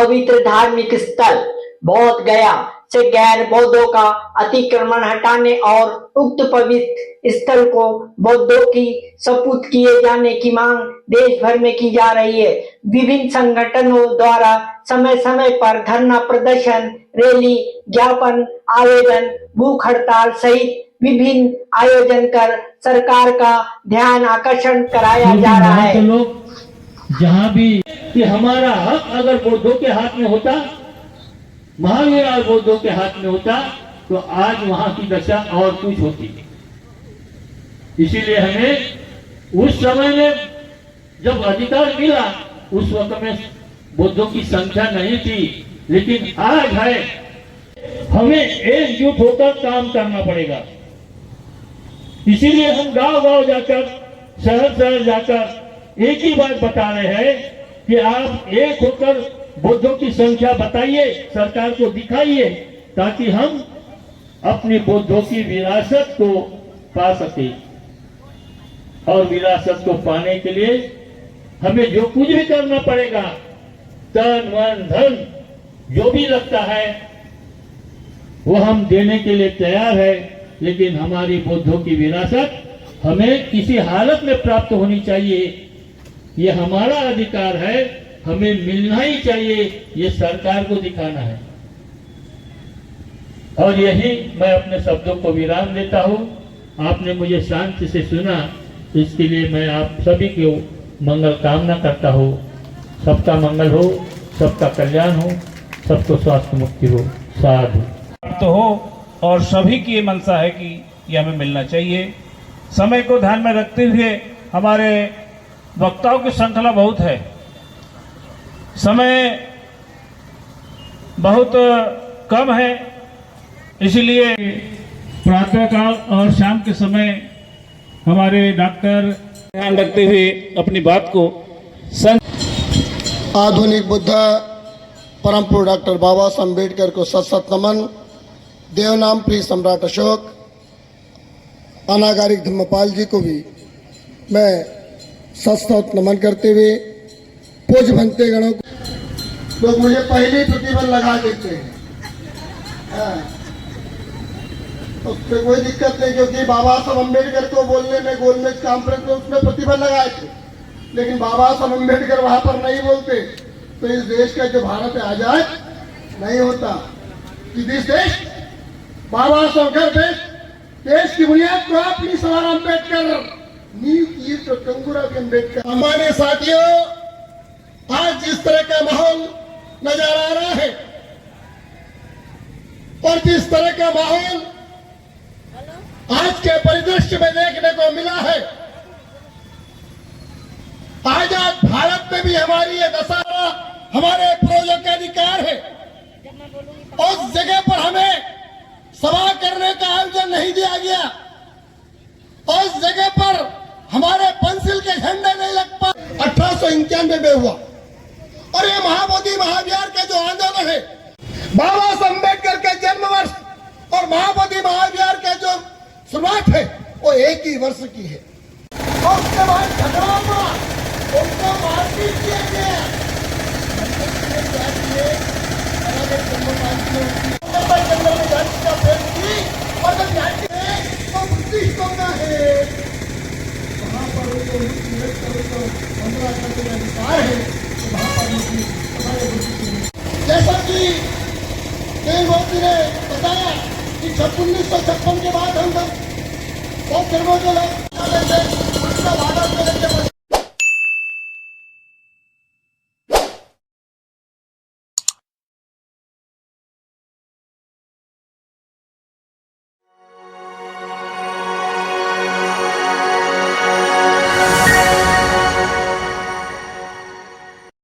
पवित्र धार्मिक स्थल बौद्ध गया से गैर बौद्धों का अतिक्रमण हटाने और उक्त पवित्र स्थल को बौद्धों की सपूत किए जाने की मांग देश भर में की जा रही है। विभिन्न संगठनों द्वारा समय समय पर धरना प्रदर्शन, रैली, ज्ञापन, आवेदन, भूख हड़ताल सहित विभिन्न आयोजन कर सरकार का ध्यान आकर्षण कराया जा रहा है। जहाँ भी कि हमारा हक अगर बौद्धों के हाथ में होता, महावीर और बौद्धों के हाथ में होता, तो आज वहां की दशा और कुछ होती। इसीलिए हमें उस समय में जब अधिकार मिला, उस वक्त में बौद्धों की संख्या नहीं थी, लेकिन आज है। हमें एकजुट होकर काम करना पड़ेगा। इसीलिए हम गांव गांव जाकर, शहर शहर जाकर एक ही बात बता रहे हैं कि आप एक होकर बौद्धों की संख्या बताइए, सरकार को दिखाइए, ताकि हम अपनी बौद्धों की विरासत को पा सके। और विरासत को पाने के लिए हमें जो कुछ भी करना पड़ेगा, तन मन धन जो भी लगता है वो हम देने के लिए तैयार है। लेकिन हमारी बौद्धों की विरासत हमें किसी हालत में प्राप्त होनी चाहिए। ये हमारा अधिकार है, हमें मिलना ही चाहिए। ये सरकार को दिखाना है। और यही मैं अपने शब्दों को विराम देता हूँ। आपने मुझे शांति से सुना, इसके लिए मैं आप सभी को मंगल कामना करता हूँ। सबका मंगल हो, सबका कल्याण हो, सबको स्वास्थ्य मुक्ति हो। साधु तो हो और सभी की ये मनसा है कि ये हमें मिलना चाहिए। समय को ध्यान में रखते हुए हमारे वक्ताओं की श्रृंखला बहुत है, समय बहुत कम है, इसलिए प्रातःकाल और शाम के समय हमारे डॉक्टर ध्यान रखते हुए अपनी बात को आधुनिक बुद्ध परम पूज्य डॉक्टर बाबा साहब अम्बेडकर को सत सत नमन। देवनाम प्रिय सम्राट अशोक, अनागारिक धम्मपाल जी को भी मैं सत सत नमन करते हुए पूज्य भंते गणों को लोग मुझे पहले प्रतिबंध लगा देते हैं। उससे कोई दिक्कत नहीं, क्योंकि बाबा साहब अम्बेडकर को बोलने में गोलमेज कॉन्फ्रेंस में उसमें प्रतिबंध लगाए थे, लेकिन बाबा साहब अम्बेडकर वहां पर नहीं बोलते तो इस देश का जो भारत है आजाद नहीं होता। कि देश बाबा साहब देश की बुनियाद तो आप नहीं सवार अम्बेडकर नींव की तो कंगूरा भी अम्बेडकर। हमारे साथियों, आज जिस तरह का माहौल नजर आ रहा है और जिस तरह का माहौल आज के परिदृश्य में देखने को मिला है, आजाद भारत में भी हमारी ये दशा, हमारे पूर्वजों का अधिकार है। उस जगह पर हमें सभा करने का आयोजन नहीं दिया गया, उस जगह पर हमारे पेंसिल के झंडे नहीं लग पाए। 1891 में हुआ और ये महाबोधि महाविहार का जो आंदोलन है, बाबा साहब अम्बेडकर के जन्म वर्ष और महाबोधि महाविहार का जो शुरुआत है वो एक ही वर्ष की है। और उसके बाद झगड़ा हुआ, उनको मारपीट किया गया। जैसा कि मोदी ने बताया कि 1956 के बाद हम सब बहुत